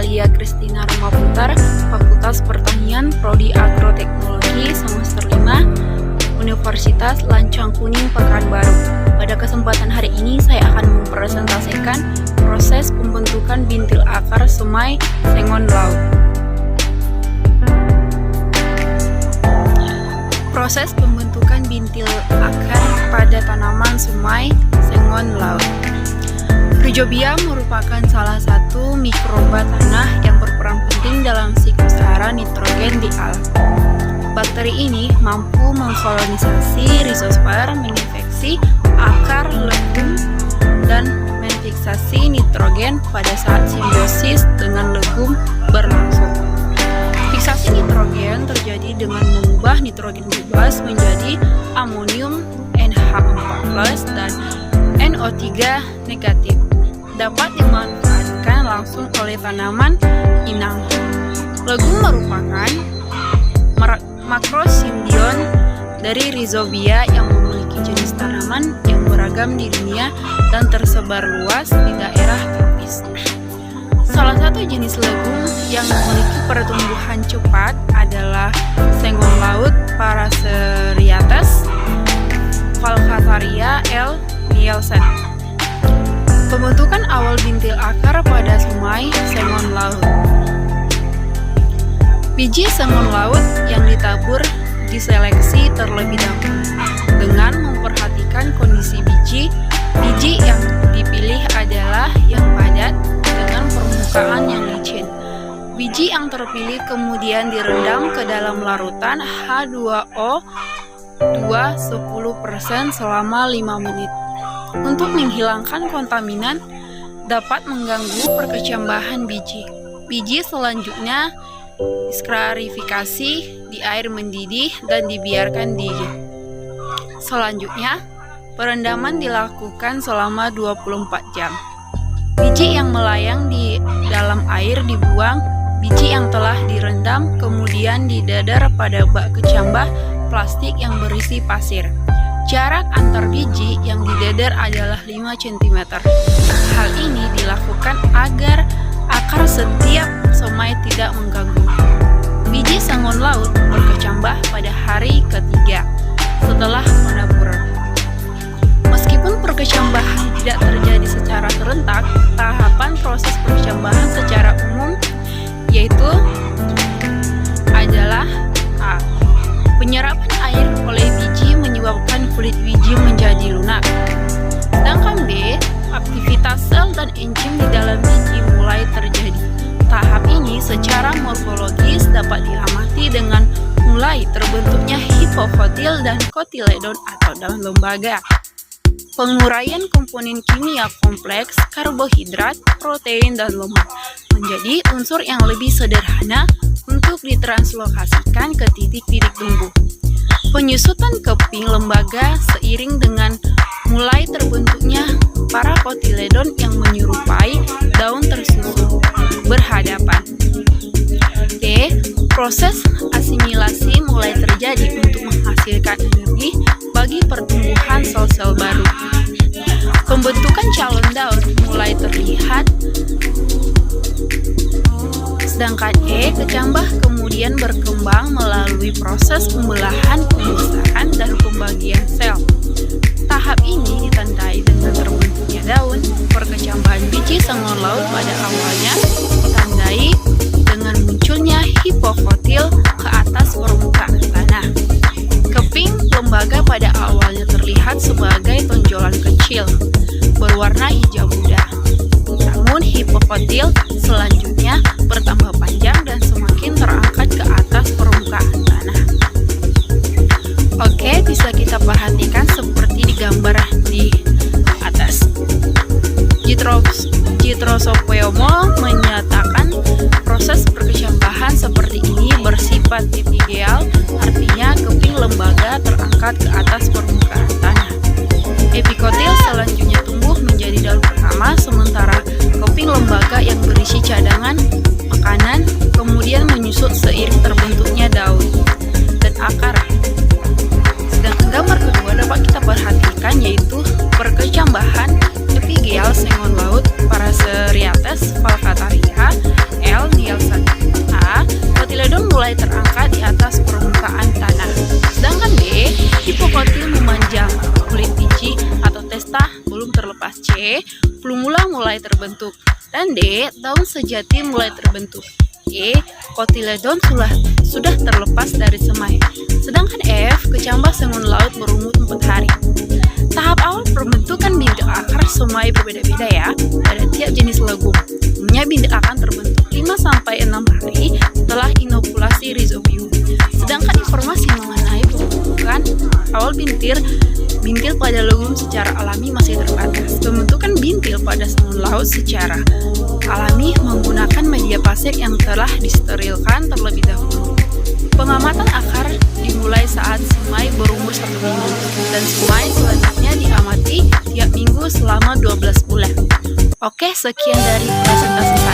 Natalia Kristina Romaputar, Fakultas Pertanian, Prodi Agroteknologi, semester 5, Universitas Lancang Kuning, Pekanbaru. Pada kesempatan hari ini saya akan mempresentasikan proses pembentukan bintil akar semai sengon laut. Proses pembentukan bintil akar pada tanaman semai sengon laut. Rhizobia merupakan salah satu mikroba tanah yang berperan penting dalam siklus hara nitrogen di alam. Bakteri ini mampu mengkolonisasi rizosfer, menginfeksi akar legum, dan menfiksasi nitrogen pada saat simbiosis dengan legum berlangsung. Fiksasi nitrogen terjadi dengan mengubah nitrogen bebas menjadi amonium NH4+ dan NO3 negatif. Dapat dimanfaatkan langsung oleh tanaman inang. Legum merupakan makrosimbion dari Rhizobia yang memiliki jenis tanaman yang beragam di dunia dan tersebar luas di daerah tropis. Salah satu jenis legum yang memiliki pertumbuhan cepat adalah sengon laut Paraseriates Falcataria L. Nielsen. Pembentukan awal bintil akar pada semai sengon laut. Biji sengon laut yang ditabur diseleksi terlebih dahulu dengan memperhatikan kondisi biji. Biji yang dipilih adalah yang padat dengan permukaan yang licin. Biji yang terpilih kemudian direndam ke dalam larutan H2O 10% selama 5 menit. Untuk menghilangkan kontaminan dapat mengganggu perkecambahan biji. Biji selanjutnya disklarifikasi di air mendidih dan dibiarkan dingin. Selanjutnya, perendaman dilakukan selama 24 jam. Biji yang melayang di dalam air dibuang, biji yang telah direndam kemudian didadar pada bak kecambah plastik yang berisi pasir. Jarak antar biji yang didadar adalah 5 cm. Hal ini dilakukan agar akar setiap semai tidak mengganggu. Biji sengon laut berkecambah pada hari ketiga setelah penaburan. Meskipun perkecambahan tidak terjadi secara serentak, tahapan proses perkecambahan secara umum yaitu adalah A. Penyerapan air oleh biji menyebabkan kulit biji menjadi lunak. Sedangkan B. Aktivitas sel dan enzim di dalam biji mulai terjadi. Tahap ini secara morfologis dapat diamati dengan mulai terbentuknya hipofotil dan kotiledon atau daun lembaga. Penguraian komponen kimia kompleks, karbohidrat, protein, dan lemak menjadi unsur yang lebih sederhana untuk ditranslokasikan ke titik-titik tumbuh. Penyusutan keping lembaga seiring dengan mulai terbentuknya para kotiledon yang menyerupai daun tersusun berhadapan. D. Proses asimilasi mulai terjadi untuk menghasilkan energi bagi pertumbuhan sel-sel baru. Pembentukan calon daun mulai terlihat. Sedangkan E. Kecambah kemudian berkembang melalui proses pembelahan, pembesaran, dan pembagian sel. Tahap ini ditandai dengan terbentuknya daun. Perkecambahan biji sengon laut pada awalnya ditandai dengan munculnya hipofotil ke atas permukaan tanah. Keping lembaga pada awalnya terlihat sebagai tonjolan kecil berwarna hijau muda. Namun hipofotil selanjutnya bertambah panjang dan semakin terangkat ke atas permukaan tanah. Oke, bisa kita perhatikan seperti di gambar di atas. Gitrosopoemo menyatakan proses perkecambahan seperti ini bersifat epigeial, artinya keping lembaga terangkat ke atas permukaan tanah. Epikotil selanjutnya tumbuh menjadi daun pertama, sementara keping lembaga yang berisi cadangan makanan kemudian menyusut seiring terbentuknya daun dan akar. Sedangkan gambar kedua dapat kita perhatikan yaitu perkecambahan epigeial sengon laut Paraseriates Falcataria L. E. Plumula mulai terbentuk. Dan D. Daun sejati mulai terbentuk. E. Kotiledon sudah terlepas dari semai. Sedangkan F. Kecambah sengun laut berumur 4 hari. Tahap awal pembentukan bintik akar semai berbeda-beda ya pada tiap jenis legum. Umumnya bintik akan terbentuk 5-6 hari setelah inokulasi rhizobium. Sedangkan informasi mengenai pembentukan awal bintil pada legum secara alami masih terbatas. Pembentukan bintil pada sengun laut secara alami menggunakan media pasek yang telah disterilkan terlebih dahulu. Pengamatan akar dimulai saat semai berumur 1 minggu dan semai selanjutnya diamati tiap minggu selama 12 bulan. Oke, sekian dari presentasi saya.